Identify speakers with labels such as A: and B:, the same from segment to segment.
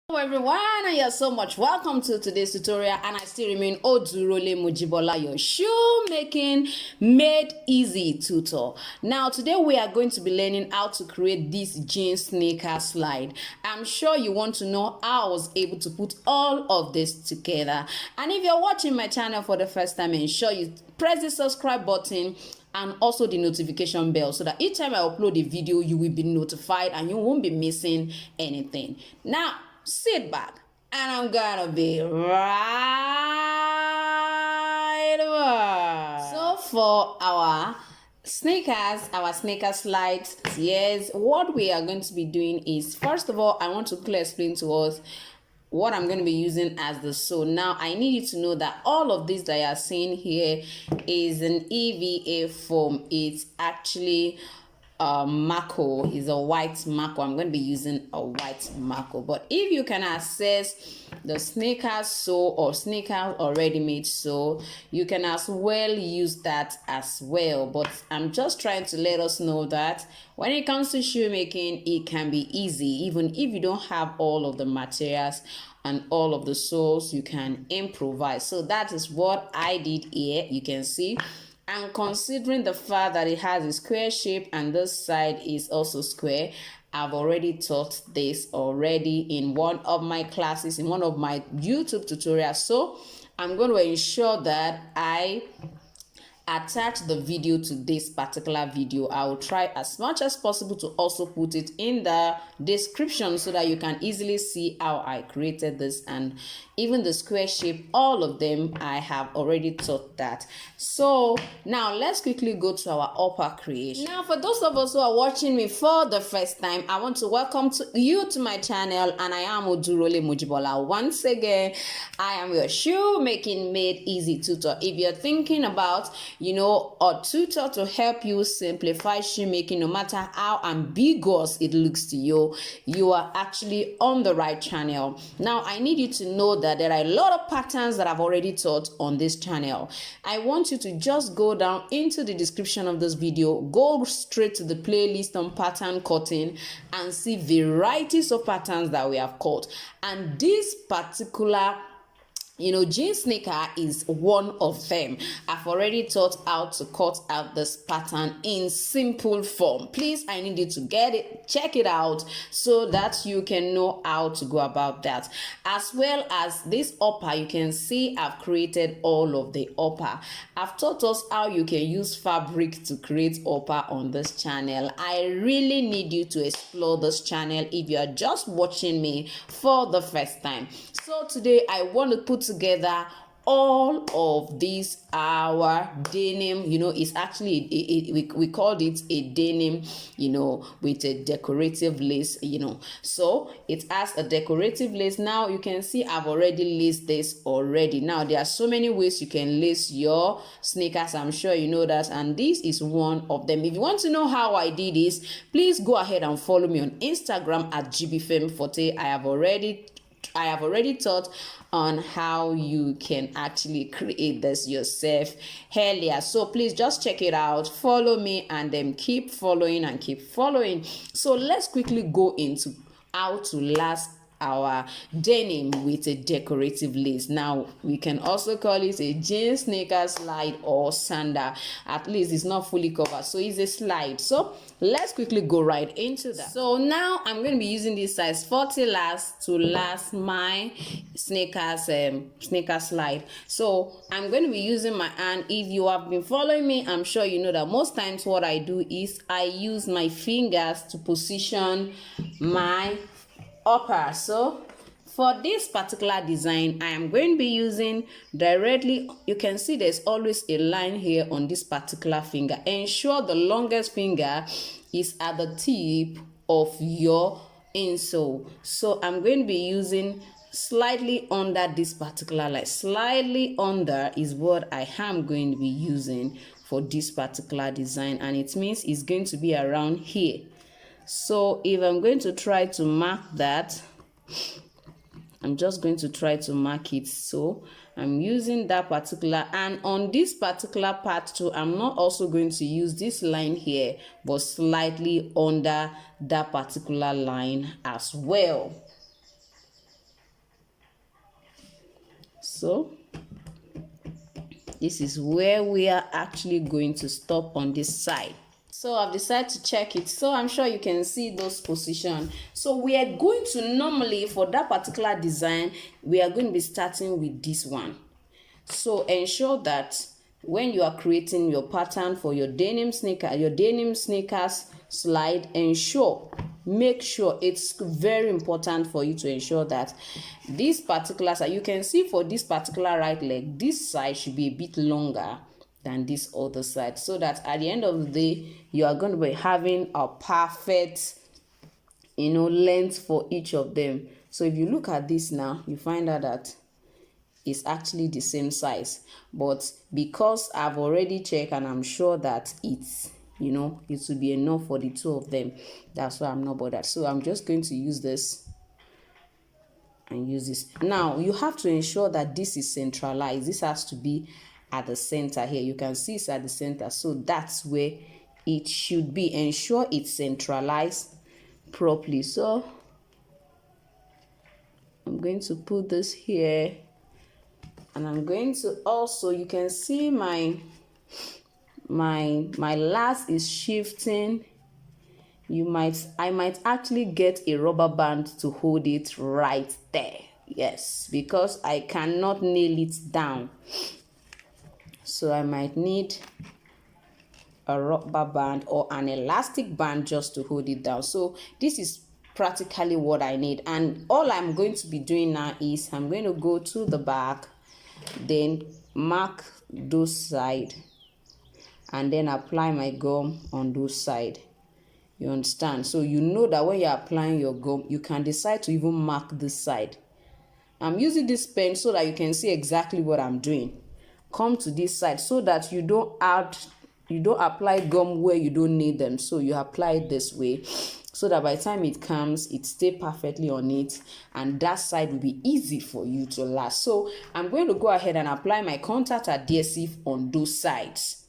A: Hello everyone, and you're so much welcome to today's tutorial, and I still remain Odurole Mujibola, your shoemaking made easy tutor. Now today we are going to be learning how to create this jeans sneaker slide. I'm sure you want to know how I was able to put all of this together, and if you're watching my channel for the first time, ensure you press the subscribe button and also the notification bell so that each time I upload a video you will be notified and you won't be missing anything. Now sit back and I'm gonna be right over. So for our sneaker slides, yes, what we are going to be doing is, first of all, I want to clearly explain to us what I'm going to be using as the sew. Now I need you to know that all of this that you are seeing here is an EVA foam. It's actually Mako, is a white Mako. I'm going to be using a white Mako, but if you can access the sneaker sew or sneaker or ready-made sew, you can as well use that as well. But I'm just trying to let us know that when it comes to shoemaking, it can be easy even if you don't have all of the materials and all of the sews. You can improvise. So that is what I did here. You can see, and considering the fact that it has a square shape and this side is also square, I've already taught this already in one of my classes, in one of my YouTube tutorials. So I'm going to ensure that I attach the video to this particular video. I will try as much as possible to also put it in the description so that you can easily see how I created this, and even the square shape, all of them I have already taught that. So now let's quickly go to our upper creation. Now for those of us who are watching me for the first time, I want to welcome you to my channel, and I am Odurole Mujibola. Once again, I am your shoemaking made easy tutor. If you're thinking about a tutor to help you simplify shoemaking, no matter how ambiguous it looks to you, you are actually on the right channel. Now I need you to know that there are a lot of patterns that I've already taught on this channel. I want you to just go down into the description of this video, go straight to the playlist on pattern cutting, and see varieties of patterns that we have cut. And this particular jeans sneaker is one of them. I've already taught how to cut out this pattern in simple form. Please, I need you to get it, check it out so that you can know how to go about that. As well as this upper, you can see I've created all of the upper. I've taught us how you can use fabric to create upper on this channel. I really need you to explore this channel if you are just watching me for the first time. So today I want to put together all of these our denim. It's actually we called it a denim, with a decorative lace. So it has a decorative lace. Now you can see I've already laced this already. Now there are so many ways you can lace your sneakers, I'm sure you know that, and this is one of them. If you want to know how I did this, please go ahead and follow me on Instagram at Jibbyfem Forte. I have already taught on how you can actually create this yourself earlier. So please just check it out, follow me, and then keep following and keep following. So let's quickly go into how to lace our denim with a decorative lace. Now we can also call it a jeans sneaker slide or sandal. At least it's not fully covered, so it's a slide. So let's quickly go right into that. So now I'm going to be using this size 40 lace to lace my sneaker slide. So I'm going to be using my hand. If you have been following me, I'm sure you know that most times what I do is I use my fingers to position my upper. So for this particular design, I am going to be using directly, you can see there's always a line here on this particular finger. Ensure the longest finger is at the tip of your insole. So I'm going to be using slightly under this particular line. Slightly under is what I am going to be using for this particular design, and it means it's going to be around here. So if I'm going to try to mark that, I'm just going to try to mark it. So I'm using that particular, and on this particular part too, I'm not also going to use this line here, but slightly under that particular line as well. So this is where we are actually going to stop on this side. So I've decided to check it. So I'm sure you can see those positions. So we are going to normally, for that particular design, we are going to be starting with this one. So ensure that when you are creating your pattern for your denim sneakers slide, make sure it's very important for you to ensure that this particular side, you can see for this particular right leg, this side should be a bit longer than this other side, so that at the end of the day you are going to be having a perfect length for each of them. So if you look at this now, you find out that it's actually the same size, but because I've already checked and I'm sure that it's it will be enough for the two of them, that's why I'm not bothered. So I'm just going to use this and use this. Now you have to ensure that this is centralized. This has to be at the center here. You can see it's at the center, so that's where it should be. Ensure it's centralized properly. So I'm going to put this here, and I'm going to also, you can see my last is shifting. I might actually get a rubber band to hold it right there. Yes, because I cannot nail it down. So I might need a rubber band or an elastic band just to hold it down. So this is practically what I need. And all I'm going to be doing now is I'm going to go to the back, then mark those side, and then apply my gum on those side. You understand? So you know that when you're applying your gum, you can decide to even mark this side. I'm using this pen so that you can see exactly what I'm doing. Come to this side so that you don't apply gum where you don't need them. So you apply it this way, so that by the time it comes, it stay perfectly on it, and that side will be easy for you to last. So I'm going to go ahead and apply my contact adhesive on those sides.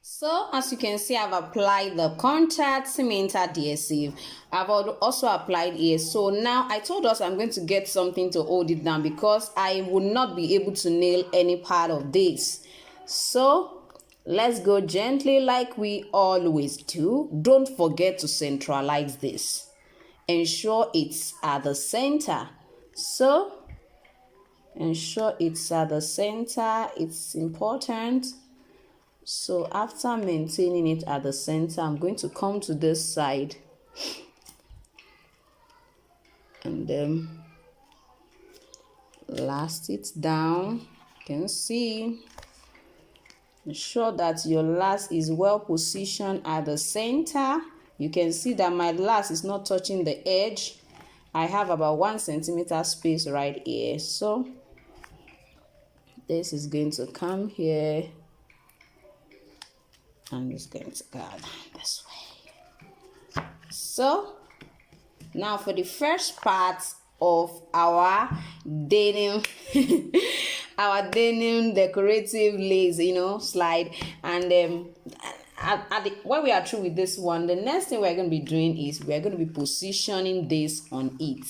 A: So as you can see, I've applied the contact cement adhesive. I've also applied here. So now I told us I'm going to get something to hold it down, because I would not be able to nail any part of this. So let's go gently like we always do. Don't forget to centralize this. Ensure it's at the center. So ensure it's at the center. It's important. So after maintaining it at the center, I'm going to come to this side and then last it down. You can see. Ensure that your last is well positioned at the center. You can see that my last is not touching the edge. I have about 1 centimeter space right here. So this is going to come here. I'm just going to go down this way. So now for the first part of our denim our denim decorative lace slide, and when we are through with this one, the next thing we're going to be doing is we're going to be positioning this on it.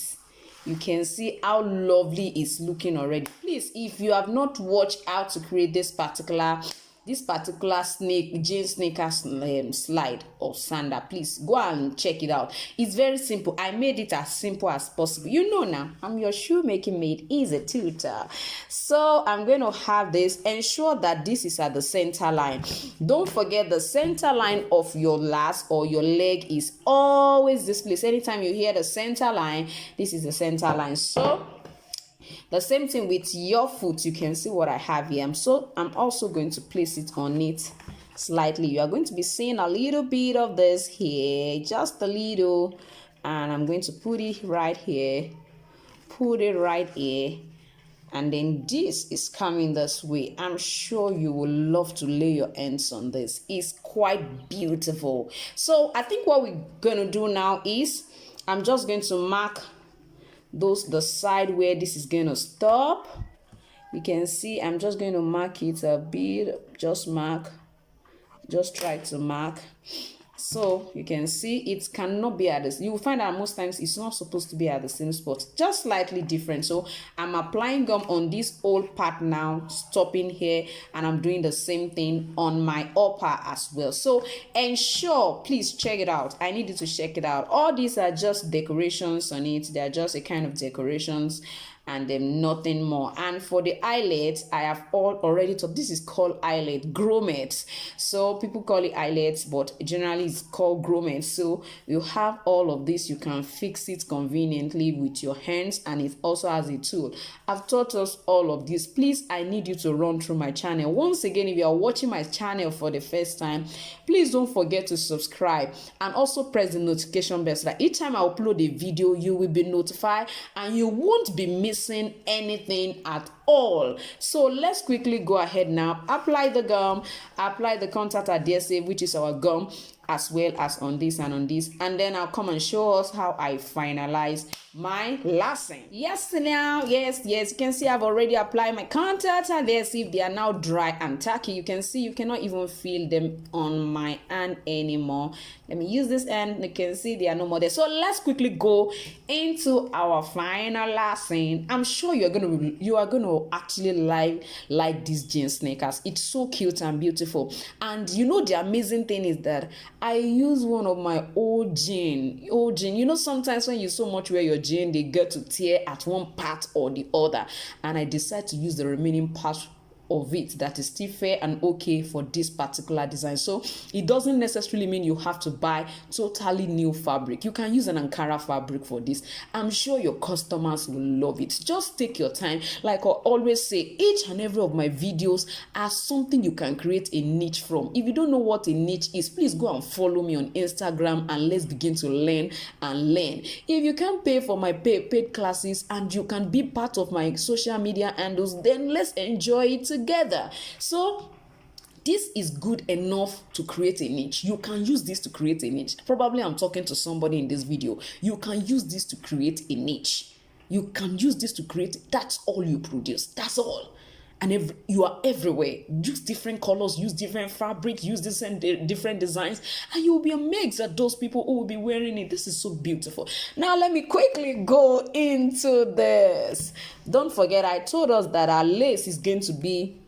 A: You can see how lovely it's looking already. Please, if you have not watched how to create this particular jean sneaker slide or sandal, please go and check it out. It's very simple. I made it as simple as possible. Now I'm your shoemaking made easy tutor. So I'm going to have this. Ensure that this is at the center line. Don't forget the center line of your last or your leg is always this place. Anytime you hear the center line, this is the center line. So the same thing with your foot. You can see what I have here. I'm also going to place it on it slightly. You are going to be seeing a little bit of this here, just a little, and I'm going to put it right here, and then this is coming this way. I'm sure you will love to lay your hands on this. It's quite beautiful. So I think what we're going to do now is I'm just going to mark the side where this is going to stop. You can see I'm just going to mark it a bit. Just try to mark. So you can see it cannot be at this. You will find that most times it's not supposed to be at the same spot, just slightly different. So I'm applying gum on this old part now, stopping here, and I'm doing the same thing on my upper as well. So ensure, please check it out. I need you to check it out. All these are just decorations on it. They are just a kind of decorations and then nothing more. And for the eyelets, I have already told, this is called eyelet grommets. So people call it eyelets, but generally it's called grommets. So you have all of this. You can fix it conveniently with your hands, and it also has a tool. I've taught us all of this. Please, I need you to run through my channel. Once again, if you are watching my channel for the first time, please don't forget to subscribe and also press the notification bell so that each time I upload a video, you will be notified and you won't be missing anything at all. So let's quickly go ahead now, apply the gum, apply the contact adhesive, which is our gum, as well as on this and on this, and then I'll come and show us how I finalize my lacing. Yes, now, yes, you can see I've already applied my contact adhesive. They are now dry and tacky. You can see you cannot even feel them on my hand anymore. Let me use this hand. You can see they are no more there. So let's quickly go into our final lacing. I'm sure you are gonna actually like these jean sneakers. It's so cute and beautiful. And you know the amazing thing is that I use one of my old jean. You know, sometimes when you so much wear your jean, they get to tear at one part or the other, and I decide to use the remaining part of it that is still fair and okay for this particular design. So it doesn't necessarily mean you have to buy totally new fabric. You can use an Ankara fabric for this. I'm sure your customers will love it. Just take your time. Like I always say, each and every of my videos are something you can create a niche from. If you don't know what a niche is, please go and follow me on Instagram and let's begin to learn and learn. If you can't pay for my paid classes and you can be part of my social media handles, then let's enjoy it together. So this is good enough to create a niche. You can use this to create a niche. Probably I'm talking to somebody in this video. You can use this to create a niche. You can use this to create, that's all you produce. That's all. And you are everywhere. Use different colors, use different fabrics, use different designs, and you will be amazed at those people who will be wearing it. This is so beautiful. Now let me quickly go into this. Don't forget, I told us that our lace is going to be,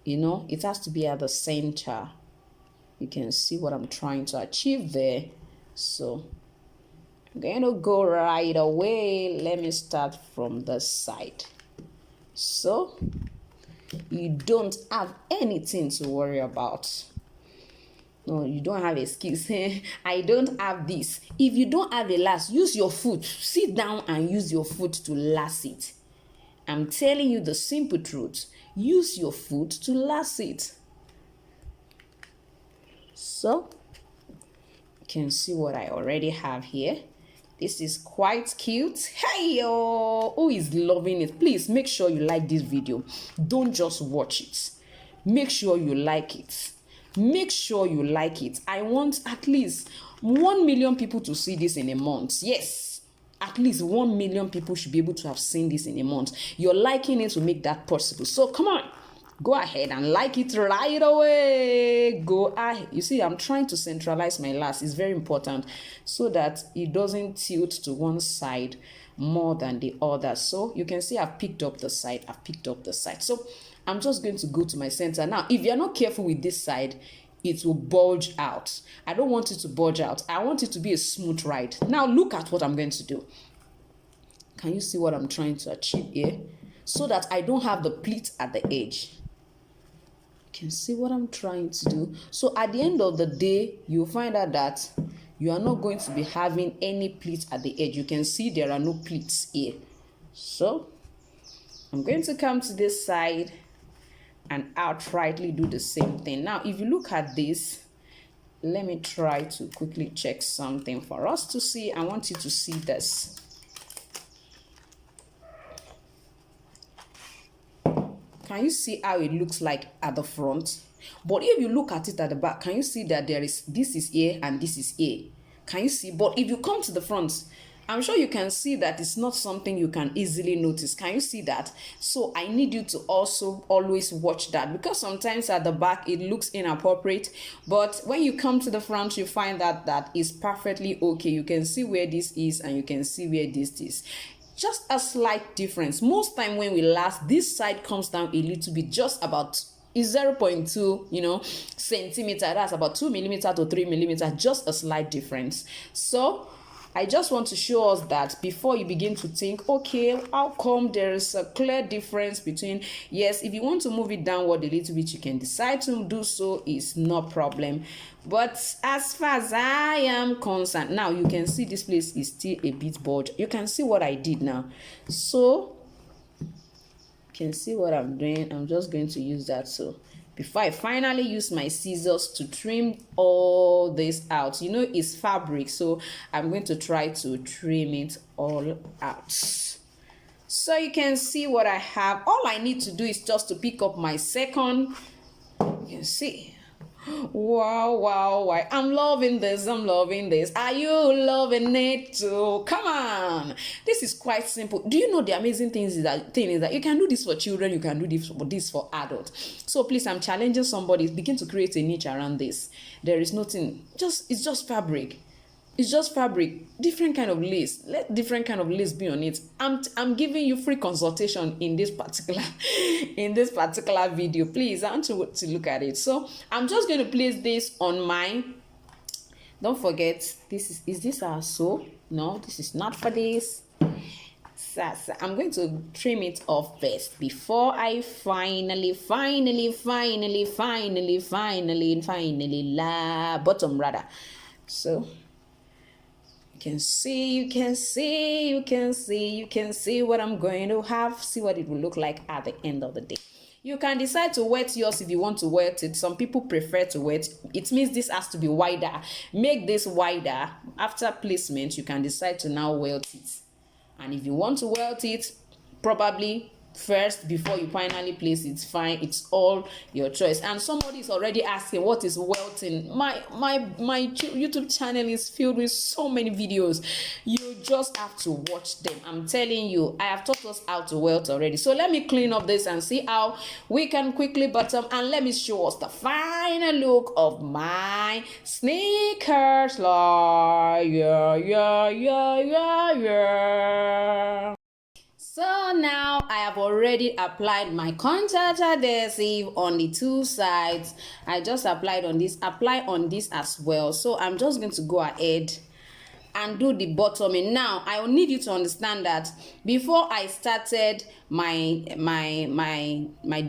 A: it has to be at the center. You can see what I'm trying to achieve there. So I'm going to go right away. Let me start from the side. So you don't have anything to worry about. No, you don't have excuse. I don't have this. If you don't have a lace, use your foot. Sit down and use your foot to lace it. I'm telling you the simple truth. Use your foot to lace it. So you can see what I already have here. This is quite cute. Hey yo, who is loving it? Please make sure you like this video. Don't just watch it. Make sure you like it. Make sure you like it. I want at least 1 million people to see this in a month. Yes, at least 1 million people should be able to have seen this in a month. You're liking it to make that possible. So come on. Go ahead and like it right away. Go ahead. You see, I'm trying to centralize my lace. It's very important so that it doesn't tilt to one side more than the other. So you can see I've picked up the side. So I'm just going to go to my center. Now, if you're not careful with this side, it will bulge out. I don't want it to bulge out. I want it to be a smooth ride. Now look at what I'm going to do. Can you see what I'm trying to achieve here? So that I don't have the pleat at the edge. Can see what I'm trying to do. So at the end of the day, you'll find out that you are not going to be having any pleats at the edge. You can see there are no pleats here. So I'm going to come to this side and outrightly do the same thing. Now, if you look at this, let me try to quickly check something for us to see. I want you to see this. Can you see how it looks like at the front? But if you look at it at the back, can you see that this is here and this is here? Can you see? But if you come to the front, I'm sure you can see that it's not something you can easily notice. Can you see that? So I need you to also always watch that, because sometimes at the back it looks inappropriate, but when you come to the front you find that that is perfectly okay. You can see where this is and you can see where this is. Just a slight difference. Most time when we last, this side comes down a little bit, just about is 0.2 centimeter. That's about 2 millimeter to 3 millimeter, just a slight difference. So I just want to show us that before you begin to think, okay, how come there is a clear difference between, yes, if you want to move it downward a little bit, you can decide to do so, is no problem. But as far as I am concerned, now you can see this place is still a bit bulged. You can see what I did now. So you can see what I'm doing. I'm just going to use that. So before I finally use my scissors to trim all this out, it's fabric, so I'm going to try to trim it all out. So you can see what I have. All I need to do is just to pick up my second. You can see. Wow, I'm loving this. Are you loving it too? Come on, this is quite simple. Do you know the amazing thing is that you can do this for children, you can do this for adults. So please, I'm challenging somebody, begin to create a niche around this. There is nothing, it's just fabric. It's just fabric, different kind of lace. Let different kind of lace be on it. I'm giving you free consultation in this particular video. Please, I want to look at it. So I'm just going to place this on my. Don't forget, is this our sew? No, this is not for this. So I'm going to trim it off first before I finally bottom rather. So you can see what I'm going to have. See what it will look like at the end of the day. You can decide to wet yours if you want to wet it. Some people prefer to wet. It means this has to be wider. Make this wider. After placement, you can decide to now welt it. And if you want to welt it, probably first before you finally place it, fine, it's all your choice. And somebody is already asking, what is welting? My YouTube channel is filled with so many videos. You just have to watch them. I'm telling you, I have taught us how to welt already. So let me clean up this and see how we can quickly bottom, and let me show us the final look of my sneakers slide. Yeah. So now I have already applied my contact adhesive on the two sides. I just applied on this, apply on this as well. So I'm just going to go ahead and do the bottoming. Now I will need you to understand that before I started my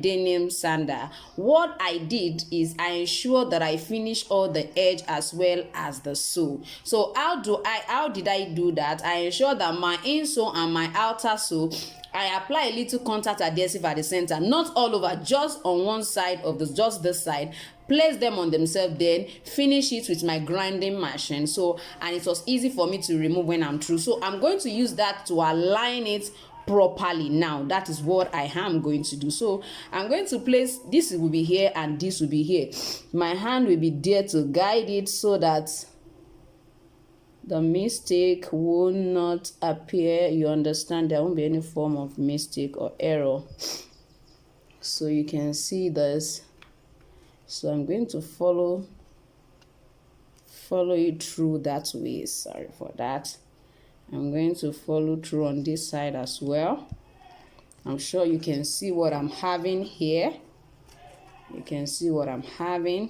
A: denim sandal, what I did is I ensured that I finish all the edge as well as the sew. So how did I do that? I ensured that my insole and my outer sew, I apply a little contact adhesive at the center, not all over, just on one side of just this side. Place them on themselves, then finish it with my grinding machine. So, and it was easy for me to remove when I'm through. So I'm going to use that to align it properly. Now that is what I am going to do. So I'm going to place, this will be here and this will be here. My hand will be there to guide it so that the mistake will not appear. You understand, there won't be any form of mistake or error. So you can see this. So I'm going to follow it through that way. Sorry for that. I'm going to follow through on this side as well. I'm sure you can see what I'm having here. You can see what I'm having.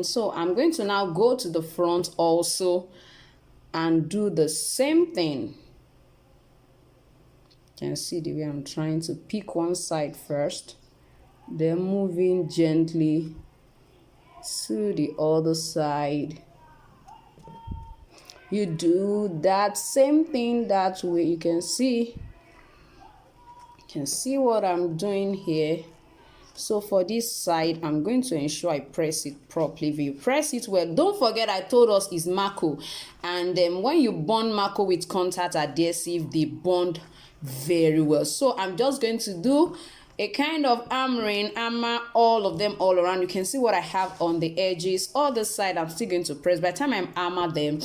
A: So I'm going to now go to the front also and do the same thing. You can see the way I'm trying to pick one side first, then moving gently to the other side. You do that same thing that way. You can see what I'm doing here. So for this side, I'm going to ensure I press it properly. If you press it well, don't forget I told us it's Marco, and when you bond Marco with contact adhesive, they bond very well. So I'm just going to do a kind of hammer all of them all around. You can see what I have on the edges. All the side I'm still going to press. By the time I hammer them,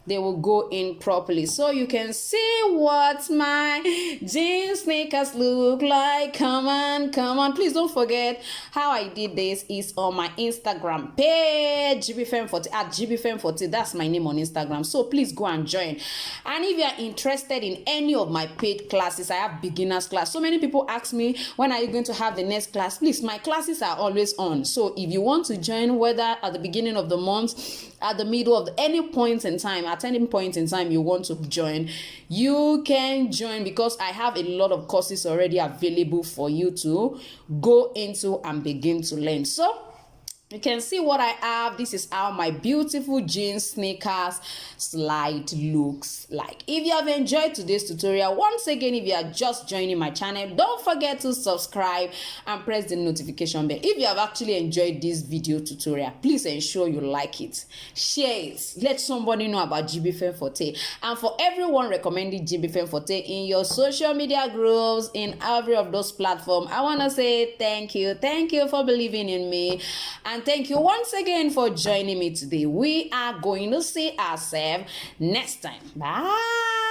A: they will go in properly. So you can see what my jean sneakers look like. Come on, please don't forget how I did this is on my Instagram page, Jibbyfem Forte, at Jibbyfem Forte. That's my name on Instagram, so please go and join. And if you are interested in any of my paid classes, I have beginners class. So many people ask me, when are you going to have the next class? Please, my classes are always on. So if you want to join, whether at the beginning of the month, at the middle of any point in time, at any point in time you want to join, you can join, because I have a lot of courses already available for you to go into and begin to learn. So you can see what I have. This is how my beautiful jeans sneakers slide looks like. If you have enjoyed today's tutorial, once again, if you are just joining my channel, don't forget to subscribe and press the notification bell. If you have actually enjoyed this video tutorial, please ensure you like it, share it, let somebody know about Jibbyfem Forte. And for everyone recommending Jibbyfem Forte in your social media groups, in every of those platforms, I want to say thank you for believing in me. And thank you once again for joining me today. We are going to see ourselves next time. Bye.